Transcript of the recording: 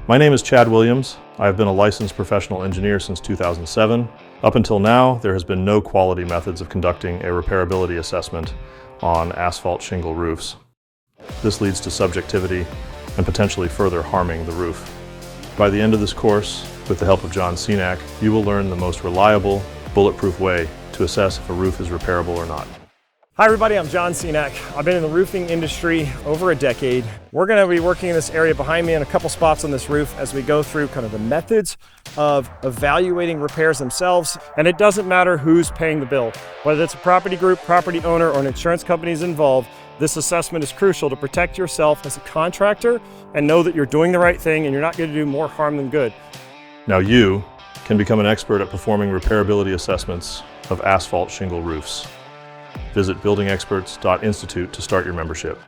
My name is Chad Williams. I have been a licensed professional engineer since 2007. Up until now, there has been no quality methods of conducting a repairability assessment on asphalt shingle roofs. This leads to subjectivity and potentially further harming the roof. By the end of this course, with the help of John Senac, you will learn the most reliable, bulletproof way to assess if a roof is repairable or not. Hi everybody, I'm John Senac. I've been in the roofing industry over a decade. We're going to be working in this area behind me in a couple spots on this roof as we go through kind of the methods of evaluating repairs themselves. And it doesn't matter who's paying the bill. Whether it's a property group, property owner, or an insurance company is involved, this assessment is crucial to protect yourself as a contractor and know that you're doing the right thing and you're not going to do more harm than good. Now you can become an expert at performing repairability assessments of asphalt shingle roofs. Visit Buildingexperts.institute to start your membership.